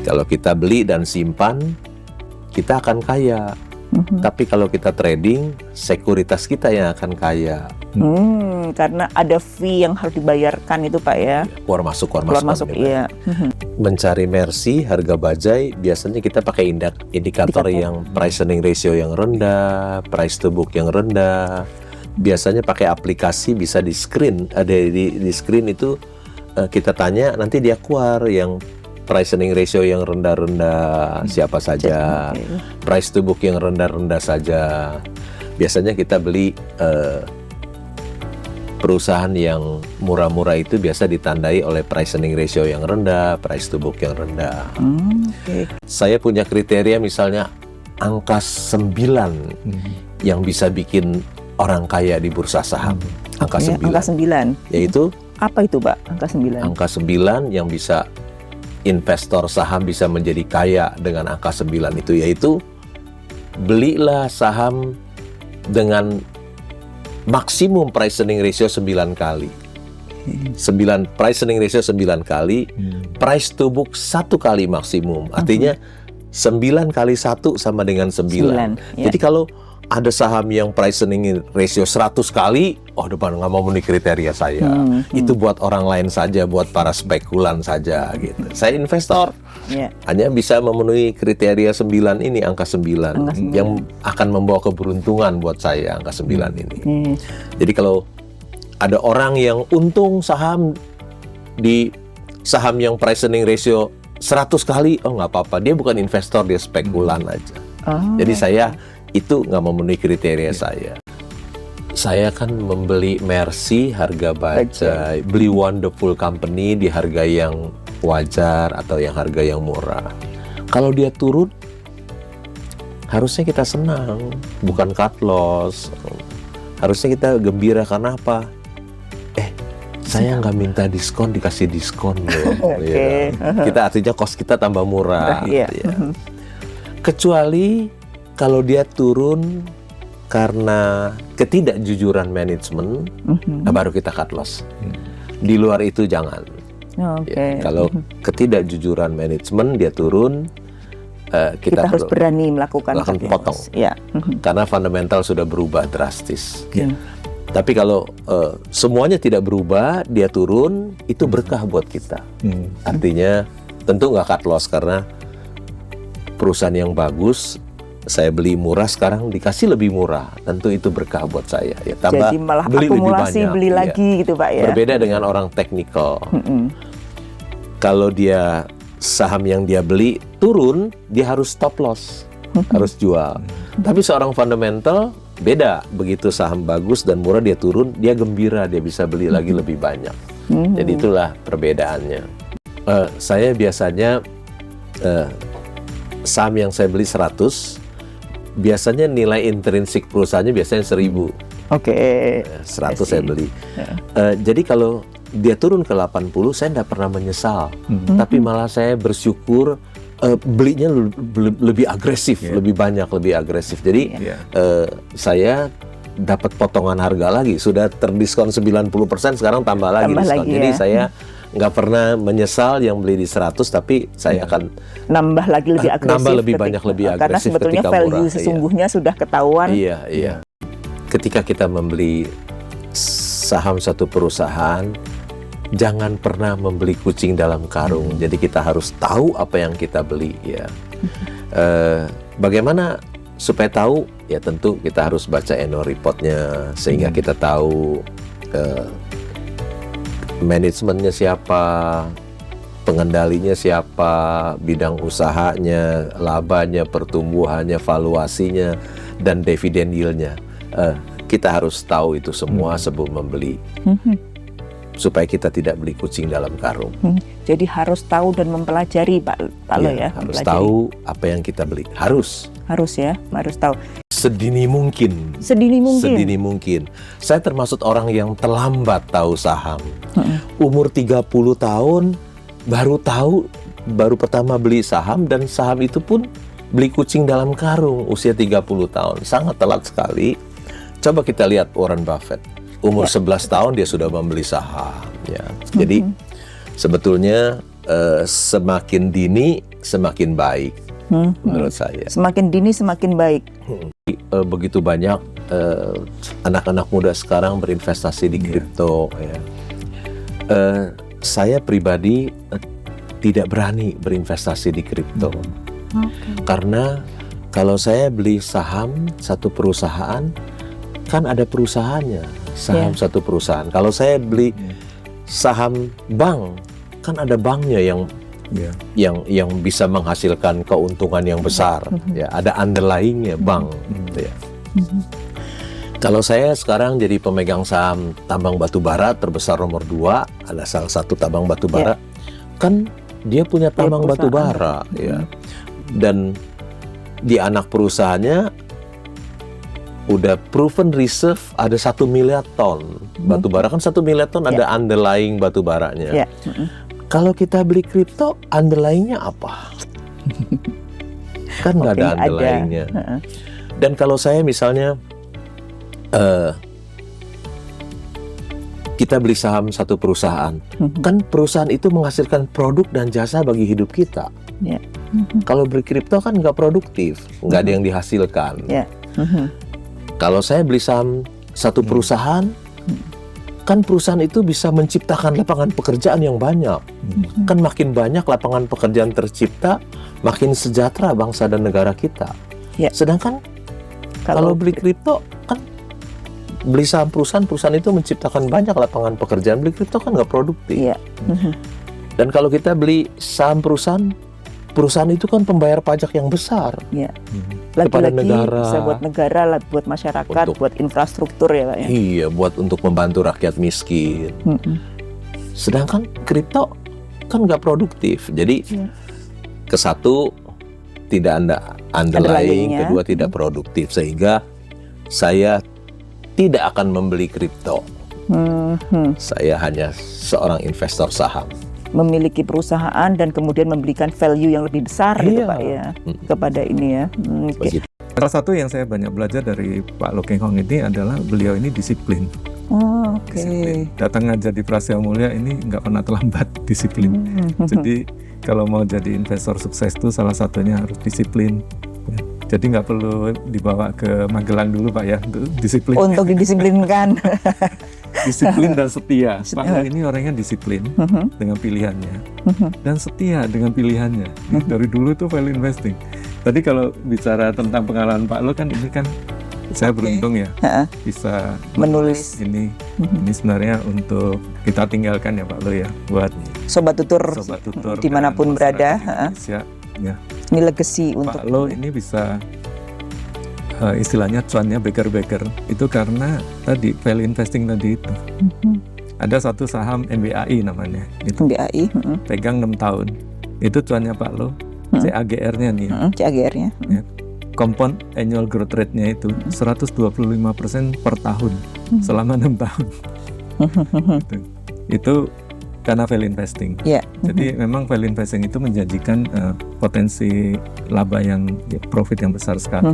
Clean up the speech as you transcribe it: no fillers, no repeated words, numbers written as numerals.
Kalau kita beli dan simpan, kita akan kaya. Tapi kalau kita trading, sekuritas kita yang akan kaya. Karena ada fee yang harus dibayarkan itu Pak ya. Keluar masuk Gitu. Iya. Mencari mercy, harga bajai, biasanya kita pakai indikator yang price earning ratio yang rendah, price to book yang rendah. Biasanya pakai aplikasi, bisa di screen. Ada di screen itu kita tanya, nanti dia keluar yang price earning ratio yang rendah-rendah siapa saja, price to book yang rendah-rendah saja. Biasanya kita beli perusahaan yang murah-murah itu biasa ditandai oleh price earning ratio yang rendah, price to book yang rendah. Saya punya kriteria misalnya angka 9 yang bisa bikin orang kaya di bursa saham. Angka 9. Angka 9. Yaitu apa itu Pak? Angka 9. Angka 9 yang bisa investor saham bisa menjadi kaya dengan angka 9 itu, yaitu belilah saham dengan maksimum price earning ratio 9 kali. 9 price earning ratio 9 kali, price to book 1 kali maksimum. Artinya 9 kali 1 sama dengan 9. Jadi kalau ada saham yang price earning ratio 100 kali, depan nggak mau memenuhi kriteria saya. Itu buat orang lain saja, buat para spekulan saja gitu. Saya investor, hanya bisa memenuhi kriteria 9 ini, angka 9 yang akan membawa keberuntungan buat saya, angka 9 ini. Jadi kalau ada orang yang untung saham di saham yang price earning ratio 100 kali, nggak apa-apa, dia bukan investor, dia spekulan aja. Jadi saya itu nggak memenuhi kriteria saya. Saya kan membeli Mercy harga bajai, beli Wonderful Company di harga yang wajar atau yang harga yang murah. Kalau dia turun, harusnya kita senang, bukan cut loss. Harusnya kita gembira karena apa? Saya nggak minta diskon, dikasih diskon loh. Kita artinya cost kita tambah murah. Kecuali kalau dia turun karena ketidakjujuran manajemen, baru kita cut loss. Di luar itu jangan. Kalau ketidakjujuran manajemen dia turun, kita harus berani melakukan potong. Karena fundamental sudah berubah drastis. Tapi kalau semuanya tidak berubah, dia turun, itu berkah buat kita. Artinya tentu nggak cut loss karena perusahaan yang bagus. Saya beli murah, sekarang dikasih lebih murah, tentu itu berkah buat saya. Tambah jadi malah beli akumulasi, lebih banyak, beli lagi gitu Pak ya. Berbeda dengan orang teknikal. Kalau dia saham yang dia beli turun, dia harus stop loss, harus jual. Tapi seorang fundamental beda, begitu saham bagus dan murah dia turun, dia gembira, dia bisa beli lagi lebih banyak. Jadi itulah perbedaannya. Saya biasanya saham yang saya beli 100, biasanya nilai intrinsik perusahaannya biasanya 1000. 100 saya beli. Jadi kalau dia turun ke 80, saya tidak pernah menyesal. Tapi malah saya bersyukur belinya lebih agresif, lebih banyak, lebih agresif. Jadi saya dapat potongan harga lagi. Sudah terdiskon 90%, sekarang tambah lagi diskon. Jadi saya nggak pernah menyesal yang beli di 100, tapi saya akan nambah lagi lebih agresif, nambah lebih banyak, lebih agresif. Karena sebetulnya value sesungguhnya sudah ketahuan. Ketika kita membeli saham satu perusahaan, jangan pernah membeli kucing dalam karung. Jadi kita harus tahu apa yang kita beli ya. Bagaimana supaya tahu? Ya tentu kita harus baca annual report-nya sehingga kita tahu manajemennya siapa, pengendalinya siapa, bidang usahanya, labanya, pertumbuhannya, valuasinya, dan dividen yield-nya. Kita harus tahu itu semua sebelum membeli, supaya kita tidak beli kucing dalam karung. Jadi harus tahu dan mempelajari Pak Lo ya. Harus tahu apa yang kita beli. Harus ya, harus tahu. Sedini mungkin. Sedini mungkin. Saya termasuk orang yang terlambat tahu saham. Umur 30 tahun baru pertama beli saham, dan saham itu pun beli kucing dalam karung usia 30 tahun. Sangat telat sekali. Coba kita lihat Warren Buffett. Umur 11 tahun dia sudah membeli saham ya. Jadi sebetulnya semakin dini semakin baik menurut saya. Semakin dini semakin baik. Begitu banyak anak-anak muda sekarang berinvestasi di kripto. Ya. Saya pribadi tidak berani berinvestasi di kripto karena kalau saya beli saham satu perusahaan kan ada perusahaannya, saham satu perusahaan. Kalau saya beli saham bank kan ada banknya yang bisa menghasilkan keuntungan yang besar. Ya, ada underlyingnya bank. Ya. Kalau saya sekarang jadi pemegang saham tambang batubara terbesar nomor 2, ada salah satu tambang batubara, kan dia punya tambang batubara, ya. Dan di anak perusahaannya udah proven reserve ada 1 miliar ton batubara, kan 1 miliar ton ada underlying batubaranya. Kalau kita beli kripto, underlyingnya apa? Kan nggak ada underlyingnya. Dan kalau saya misalnya kita beli saham satu perusahaan, kan perusahaan itu menghasilkan produk dan jasa bagi hidup kita. Kalau beli kripto kan nggak produktif, nggak ada yang dihasilkan. Kalau saya beli saham satu perusahaan, kan perusahaan itu bisa menciptakan lapangan pekerjaan yang banyak. Kan makin banyak lapangan pekerjaan tercipta, makin sejahtera bangsa dan negara kita. Sedangkan kalau beli kripto, kan beli saham perusahaan itu menciptakan banyak lapangan pekerjaan. Beli kripto kan nggak produktif. Dan kalau kita beli saham perusahaan itu kan pembayar pajak yang besar. Kepada negara, bisa buat negara, buat masyarakat, buat infrastruktur ya Pak ya. Iya, buat untuk membantu rakyat miskin. Sedangkan kripto kan nggak produktif. Jadi ke satu tidak ada underlying, kedua tidak produktif, sehingga saya tidak akan membeli kripto. Saya hanya seorang investor saham. Memiliki perusahaan dan kemudian memberikan value yang lebih besar gitu Pak ya kepada ini ya. Salah satu yang saya banyak belajar dari Pak Loh Keng Hong ini adalah beliau ini disiplin. Disiplin. Datang ngajar di Prasetya Mulia ini nggak pernah terlambat, disiplin. Jadi kalau mau jadi investor sukses itu salah satunya harus disiplin. Jadi nggak perlu dibawa ke Magelang dulu Pak ya untuk disiplin. Untuk didisiplinkan. Disiplin dan setia. Pak Lo ini orangnya disiplin dengan pilihannya dan setia dengan pilihannya. Dari dulu tuh value investing. Tadi kalau bicara tentang pengalaman Pak Lo kan ini kan saya beruntung ya bisa menulis ini. Ini sebenarnya untuk kita tinggalkan ya Pak Lo ya buat sobat tutur dimanapun berada. Indonesia, ya. Ini legacy untuk Pak Lo ini bisa istilahnya cuannya beker-beker itu karena tadi value investing tadi itu. Ada satu saham MBAI namanya itu. MBAI pegang 6 tahun itu cuannya Pak Lo CAGR-nya nih CAGR-nya ya. Compound annual growth rate-nya itu 125% per tahun selama 6 tahun. Itu karena value investing. Jadi memang value investing itu menjanjikan potensi laba yang profit yang besar sekali.